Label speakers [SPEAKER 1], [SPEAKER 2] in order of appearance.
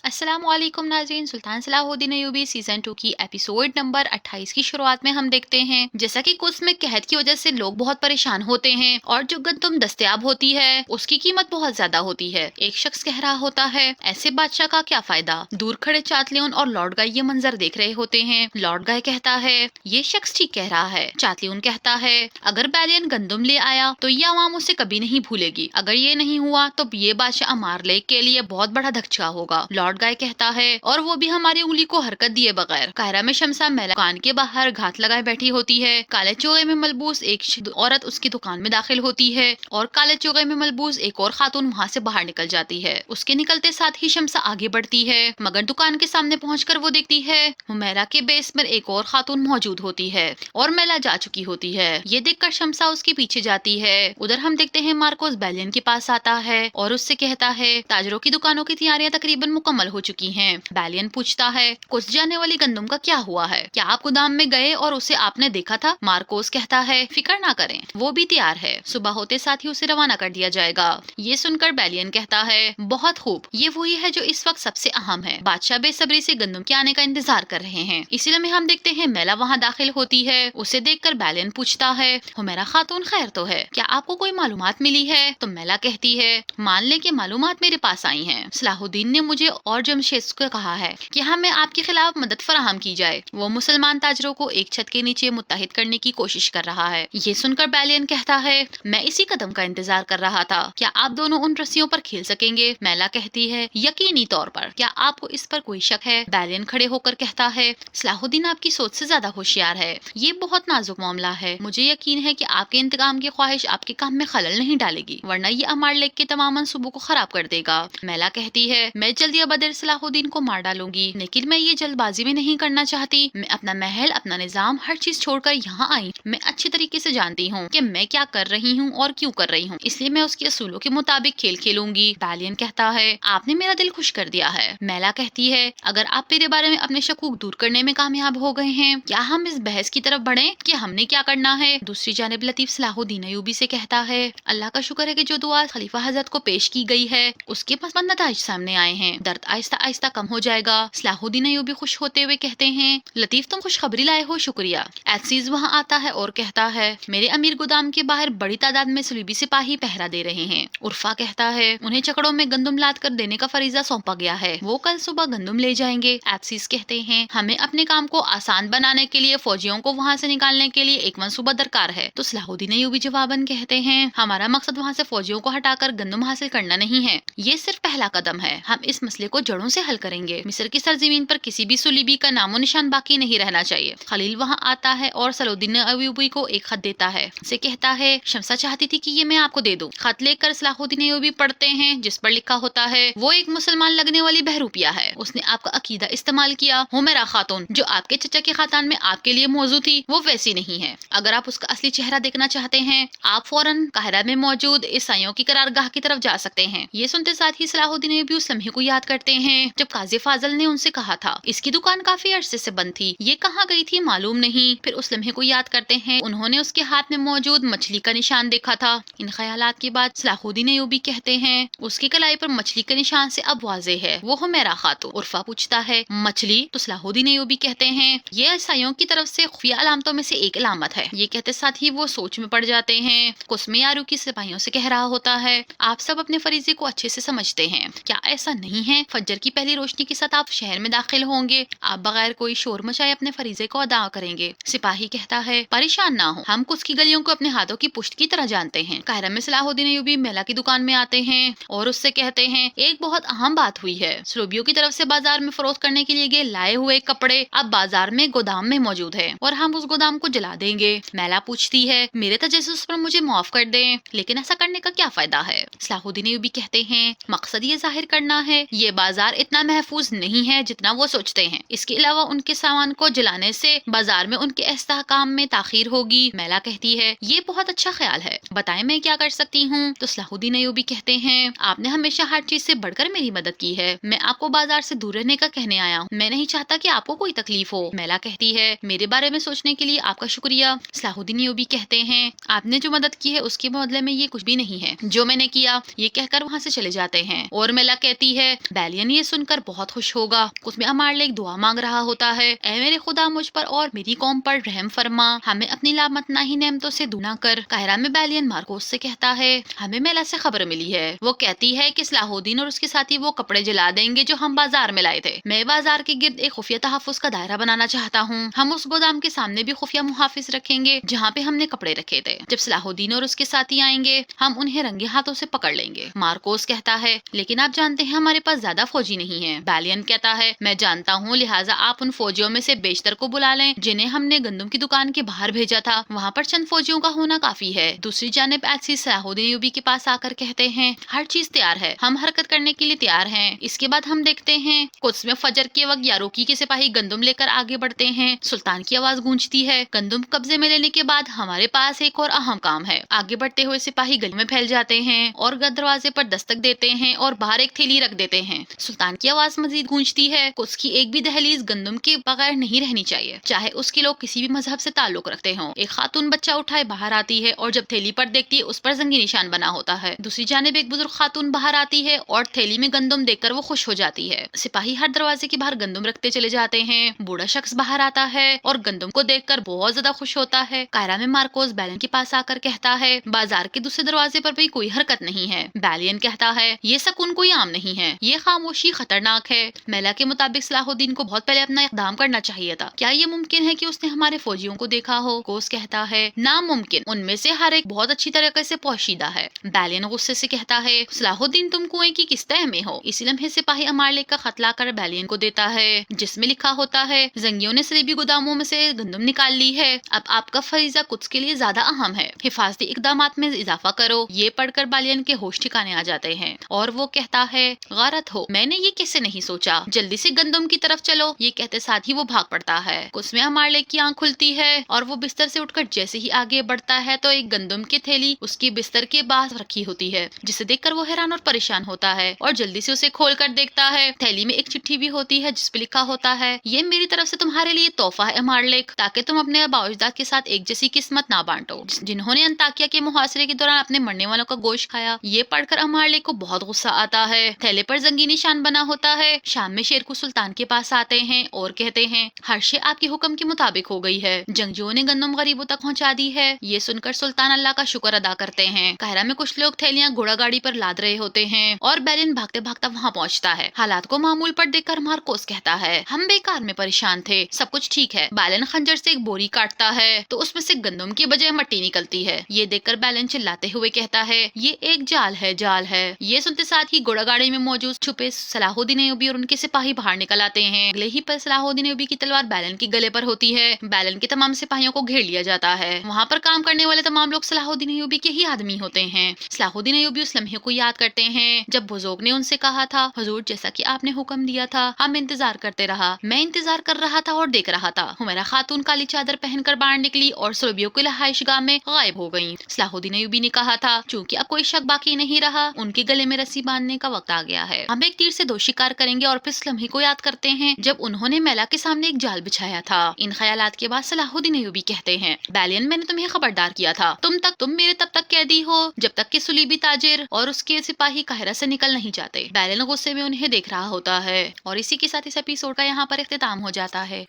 [SPEAKER 1] अस्सलाम वालेकुम नाज़रीन। सुल्तान सलाहुद्दीन अय्यूबी सीजन 2 की एपिसोड नंबर 28 की शुरुआत में हम देखते हैं जैसा कि कुछ में कहत की वजह से लोग बहुत परेशान होते हैं और जो गंदम दस्तयाब होती है उसकी कीमत बहुत ज्यादा होती है। एक शख्स कह रहा होता है, ऐसे बादशाह का क्या फायदा। दूर खड़े चातलियन और लॉर्ड गाय ये मंजर देख रहे होते हैं। लॉर्ड गाय कहता है, ये शख्स ठीक कह रहा है। चातलियन कहता है, अगर बैलियन गंदम ले आया तो ये अवाम उसे कभी नहीं भूलेगी। अगर ये नहीं हुआ तो ये बादशाह अमार लेक के लिए बहुत बड़ा धक्का होगा। लॉर्ड गाय कहता है, और वो भी हमारी उंगली को हरकत दिए बगैर। कायरा में शमसा महिला दुकान के बाहर घात लगाए बैठी होती है। काले चोगे में मलबूस एक औरत उसकी दुकान में दाखिल होती है और काले चोगे में मलबूस एक और खातून वहाँ से बाहर निकल जाती है। उसके निकलते साथ ही शमसा आगे बढ़ती है, मगर दुकान के सामने पहुंचकर वो देखती है हुमैरा के बेस पर एक और खातून मौजूद होती है और महिला जा चुकी होती है। ये देखकर शमसा उसके पीछे जाती है। उधर हम देखते हैं मार्कोस बैलियन के पास आता है और उससे कहता है, ताजरों की दुकानों की तैयारियां तकरीबन मुकम्मल हो चुकी हैं। बैलियन पूछता है, कुछ जाने वाली गंदम का क्या हुआ है? क्या आप गोदाम में गए और उसे आपने देखा था? मार्कोस कहता है, फिक्र ना करें, वो भी तैयार है। सुबह होते साथ ही उसे रवाना कर दिया जाएगा। ये सुनकर बैलियन कहता है, बहुत खूब, ये वही है जो इस वक्त सबसे अहम है। बादशाह बेसब्री से गंदम के आने का इंतजार कर रहे हैं। इसीलिए में हम देखते हैं मेला वहाँ दाखिल होती है। उसे देखकर बैलियन पूछता है, हुमैरा खातून खैर तो है? क्या आपको कोई मालूमात मिली है? तो मेला कहती है, मान ले कि मालूमात मेरे पास आई हैं। सलाहुद्दीन ने मुझे और जमशेद को कहा है कि हमें आपके खिलाफ मदद फराहम की जाए। वो मुसलमान ताजरों को एक छत के नीचे मुत्तहिद करने की कोशिश कर रहा है। ये सुनकर बैलियन कहता है, मैं इसी कदम का इंतजार कर रहा था। क्या आप दोनों उन रस्सियों पर खेल सकेंगे? मेला कहती है, यकीनी तौर पर। क्या आपको इस पर कोई शक है? बैलियन खड़े होकर कहता है, सलाहुद्दीन आपकी सोच से ज्यादा होशियार है। ये बहुत नाजुक मामला है। मुझे यकीन है कि आपके इंतकाम की ख्वाहिश आपके काम में खलल नहीं डालेगी, वरना ये अमार लेक के तमाम मंसूबों को खराब कर देगा। मेला कहती है, मैं जल्दी बदर सलाहुद्दीन को मार डालूंगी, लेकिन मैं ये जल्दबाजी में नहीं करना चाहती। मैं अपना महल, अपना निजाम, हर चीज छोड़कर यहाँ आई। मैं अच्छी तरीके से जानती हूँ कि मैं क्या कर रही हूँ और क्यों कर रही हूँ, इसलिए मैं उसके असूलों के मुताबिक खेल खेलूंगी। बैलियन कहता है, आपने मेरा दिल खुश कर दिया है। मेला कहती है, अगर आप मेरे बारे में अपने शकूक दूर करने में कामयाब हो गए हैं, क्या हम इस बहस की तरफ बढ़े कि हमने क्या करना है? दूसरी जानिब लतीफ सलाहुद्दीन अय्यूबी से कहता है, अल्लाह का शुक्र है कि जो दुआ खलीफा हजरत को पेश की गई है उसके पसंद नताइज सामने आए हैं। दर्द आहिस्ता आहिस्ता कम हो जाएगा। सलाहुद्दीन अय्यूबी खुश होते हुए कहते हैं, लतीफ तुम खुशखबरी लाए हो, शुक्रिया। एजीज वहाँ आता है और कहता है, मेरे अमीर गोदाम के बाहर बड़ी तादाद में सलीबी सिपाही पहरा दे रहे हैं। उर्फा कहता है, उन्हें चकड़ों में गंदम लाद कर देने का फरीजा सौंपा गया है, वो कल सुबह गंदम ले जाएंगे। एजीज कहते हैं, हमें अपने काम को आसान बनाने के लिए फौजियों को वहाँ से निकालने के लिए एक मंसूबा दरकार है। तो सलाहुद्दीन अय्यूबी जवाबन कहते हैं, हमारा मकसद वहाँ से फौजियों को हटाकर गंदम हासिल करना नहीं है, ये सिर्फ पहला कदम है। हम इस मसले को जड़ों से हल करेंगे। मिस्र की सरजमीन पर किसी भी सुलीबी का नामो निशान बाकी नहीं रहना चाहिए। खलील वहाँ आता है और सलाहुद्दीन अय्यूबी को एक खत देता है। उसे कहता है, शमसा चाहती थी कि ये मैं आपको दे दूं। खत लेकर सलाहुद्दीन अय्यूबी पढ़ते हैं, जिस पर लिखा होता है, वो एक मुसलमान लगने वाली बहरूपिया है। उसने आपका अकीदा इस्तेमाल किया। हुमैरा खातून जो आपके चचा के खातान में आपके लिए मौजूद थी, वो वैसी नहीं है। अगर आप उसका असली चेहरा देखना चाहते हैं, आप फौरन काहिरा में मौजूद ईसाइयों की करारगाह की तरफ जा सकते हैं। ये सुनते साथ ही सलाहुद्दीन अय्यूबी उस लम्हे को याद करते हैं जब काजी फाजल ने उनसे कहा था, इसकी दुकान काफी अरसे से बंद थी, ये कहाँ गई थी मालूम नहीं। फिर उस लम्हे को याद करते हैं, उन्होंने उसके हाथ में मौजूद मछली का निशान देखा था। इन ख्यालात के बाद सलाहुद्दीन अय्यूबी कहते हैं, उसकी कलाई पर मछली के निशान से अब वाजे है, वो हुमैरा खातून। उर्फा पूछता है, मछली? तो सलाहुद्दीन अय्यूबी कहते हैं, ये ईसाइयों की तरफ से खुफिया अलामतों में से एक अलामत है। ये कहते साथ ही वो सोच में पड़ जाते हैं। कुस्मे यारू की सिपाहियों से कह रहा होता है, आप सब अपने फरीजे को अच्छे से समझते हैं, क्या ऐसा नहीं है? फज्र की पहली रोशनी के साथ आप शहर में दाखिल होंगे, आप बगैर कोई शोर मचाए अपने फरीजे को अदा करेंगे। सिपाही कहता है, परेशान ना हो, हम कुछ की गलियों को अपने हाथों की पुष्ट की तरह जानते हैं। काहिरा में सलाहुद्दीन अय्यूबी मेला की दुकान में आते हैं और उससे कहते हैं, एक बहुत अहम बात हुई है। सलूबियों की तरफ से बाजार में फरोख्त करने के लिए लाए हुए कपड़े अब बाजार में गोदाम में मौजूद है और हम उस गोदाम को जला देंगे। मेला पूछती है, मेरे तजस्सुस पर मुझे माफ कर दें, लेकिन ऐसा करने का क्या फायदा है? सलाहुद्दीन अय्यूबी कहते हैं, मकसद ये जाहिर करना है ये बाजार इतना महफूज नहीं है जितना वो सोचते हैं। इसके अलावा उनके सामान को जलाने से बाजार में उनके इस्तेहकाम में ताखीर होगी। मेला कहती है, ये बहुत अच्छा ख्याल है, बताएं मैं क्या कर सकती हूँ? तो सलाहुद्दीन अय्यूबी कहते हैं, आपने हमेशा हर चीज से बढ़कर मेरी मदद की है। मैं आपको बाजार से दूर रहने का कहने आया हूँ, मैं नहीं चाहता कि आपको कोई तकलीफ हो। मेला कहती है, मेरे बारे में सोचने के लिए आपका शुक्रिया। सलाहुद्दीन अय्यूबी कहते हैं, आपने जो मदद की है उसके बदले में ये कुछ भी नहीं है जो मैंने किया। ये कहकर वहाँ से चले जाते हैं और मेला कहती है, बैलियन बैलियन ये सुनकर बहुत खुश होगा। उसमें अमालेक दुआ मांग रहा होता है, ऐ मेरे खुदा मुझ पर और मेरी कौम पर रहम फरमा, हमें अपनी लामतनाही नेमतों से दूना कर। कायरा में बैलियन मार्कोस से कहता है, हमें मेला से खबर मिली है, वो कहती है कि सलाहुद्दीन और उसके साथी वो कपड़े जला देंगे जो हम बाजार में लाए थे। मैं बाजार के गिर्द एक खुफिया तहफ्फुज़ का दायरा बनाना चाहता हूँ। हम उस गोदाम के सामने भी खुफिया मुहाफिज रखेंगे जहाँ पे हमने कपड़े रखे थे। जब सलाहुद्दीन और उसके साथी आएंगे हम उन्हें रंगे हाथों से पकड़ लेंगे। मार्कोस कहता है, लेकिन आप जानते हैं हमारे पास ज्यादा फौजी नहीं है। बैलियन कहता है, मैं जानता हूँ, लिहाजा आप उन फौजियों में से बेशतर को बुला लें जिन्हें हमने गंदम की दुकान के बाहर भेजा था। वहाँ पर चंद फौजियों का होना काफी है। दूसरी जानिब एक्सिस सलाहुद्दीन अय्यूबी के पास आकर कहते हैं, हर चीज तैयार है, हम हरकत करने के लिए तैयार हैं। इसके बाद हम देखते हैं कुछ में फजर के वक्त यारोकी के सिपाही गंदम लेकर आगे बढ़ते हैं। सुल्तान की आवाज गूंजती है, गंदम कब्जे में लेने के बाद हमारे पास एक और अहम काम है। आगे बढ़ते हुए सिपाही गली में फैल जाते हैं और दरवाजे पर दस्तक देते हैं और बाहर एक थैली रख देते हैं। सुल्तान की आवाज मजीद गूंजती है, कुछ की एक भी दहलीज गंदम के बगैर नहीं रहनी चाहिए, चाहे उसके लोग किसी भी मजहब से ताल्लुक रखते हों। एक खातून बच्चा उठाए बाहर आती है और जब थैली पर देखती है उस पर जंगी निशान बना होता है। दूसरी जानिब एक बुजुर्ग खातून बाहर आती है और थैली में गंदम देखकर वो खुश हो जाती है। सिपाही हर दरवाजे के बाहर गंदम रखते चले जाते हैं। बूढ़ा शख्स बाहर आता है और गंदम को देखकर बहुत ज्यादा खुश होता है। कायरा में मार्कोस बैलियन के पास आकर कहता है, बाजार के दूसरे दरवाजे पर भी कोई हरकत नहीं है। बैलियन कहता है, ये सुकून कोई आम नहीं है, ये खामोशी खतरनाक है। मेला के मुताबिक सलाहुद्दीन को बहुत पहले अपना इक़दाम करना चाहिए था। क्या ये मुमकिन है कि उसने हमारे फौजियों को देखा हो? कोस कहता है, नामुमकिन, उनमें से हर एक बहुत अच्छी तरीके से पोशीदा है। बैलियन गुस्से से कहता है, सलाहुद्दीन तुम कुएं की किस तह में हो? इसी लम्हे सिपाही अमालेक का खत लाकर बैलियन को देता है जिसमें लिखा होता है, जंगियों ने सलीबी गोदामों में से गंदम निकाल ली है, अब आपका फरीजा कुछ के लिए ज्यादा अहम है, हिफाजती इकदामात में इजाफा करो। ये पढ़कर बैलियन के होश ठिकाने आ जाते हैं और वो कहता है, गलत हो, मैंने ये कैसे नहीं सोचा, जल्दी से गंदम की तरफ चलो। ये कहते साथ ही वो भाग पड़ता है। कुछ में अमालेक की आंख खुलती है और वो बिस्तर से उठकर जैसे ही आगे बढ़ता है तो एक गंदम की थैली उसकी बिस्तर के पास रखी होती है, जिसे देखकर वो हैरान और परेशान होता है और जल्दी से उसे खोल कर देखता है। थैली में एक चिट्ठी भी होती है जिसपे लिखा होता है, ये मेरी तरफ से तुम्हारे लिए तोहफा है अमालेक, ताकि तुम अपने बाउजदाद के साथ एक जैसी किस्मत ना बांटो जिन्होंने अंताकिया के मुहासरे के दौरान अपने मरने वालों का गोश्त खाया। ये पढ़कर अमालेक को बहुत गुस्सा आता है। थैले पर जंगी निशान बना होता है। शाम में शेरकू सुल्तान के पास आते हैं और कहते हैं, हर शे आपके हुक्म के मुताबिक हो गई है, जंगजुओं ने गंदम गरीबों तक पहुंचा दी है। ये सुनकर सुल्तान अल्लाह का शुक्र अदा करते हैं। काहिरा में कुछ लोग थैलियां घोड़ा गाड़ी पर लाद रहे होते हैं और बैलियन भागते भागता वहां पहुंचता है। हालात को मामूल पर देखकर मार्कोस कहता है, हम बेकार में परेशान थे, सब कुछ ठीक है। बैलियन खंजर से एक बोरी काटता है तो उसमें से गंदम की बजाय मट्टी निकलती है। ये देखकर बैलियन चिल्लाते हुए कहता है, ये एक जाल है, जाल है। ये सुनते साथ ही घोड़ा गाड़ी में मौजूद छुपे सलाहुद्दीन अय्यूबी और उनके सिपाही बाहर निकल आते हैं। अगले ही पर सलाहुद्दीन अय्यूबी की तलवार बैलियन के गले पर होती है। बैलियन के तमाम सिपाहियों को घेर लिया जाता है। वहाँ पर काम करने वाले तमाम लोग सलाहुद्दीन अय्यूबी के ही आदमी होते हैं। सलाहुद्दीन अय्यूबी उस लम्हे को याद करते हैं जब बुजुर्ग ने उनसे कहा था, हुजूर जैसा कि आपने हुक्म दिया था हम इंतजार करते रहा, मैं इंतजार कर रहा था और देख रहा था। हुमैरा खातून काली चादर पहनकर बाहर निकली और सुरबियों की लहाइशगाह में गायब हो गयी। सलाहुद्दीन अय्यूबी ने कहा था, चूंकि अब कोई शक बाकी नहीं रहा, उनके गले में रस्सी बांधने का वक्त आ गया है। हम एक तीर से 2 शिकार करेंगे और फिर इस लम्हे को याद करते हैं जब उन्होंने मेला के सामने एक जाल बिछाया था। इन ख्यालात के बाद सलाहुद्दीन अय्यूबी कहते हैं, बैलियन मैंने तुम्हें खबरदार किया था, तुम मेरे तब तक कैदी हो जब तक कि सुलीबी ताजिर और उसके सिपाही काहिरा से निकल नहीं जाते। बैलियन गुस्से में उन्हें देख रहा होता है और इसी के साथ इस एपिसोड का यहाँ पर इख्तिताम हो जाता है।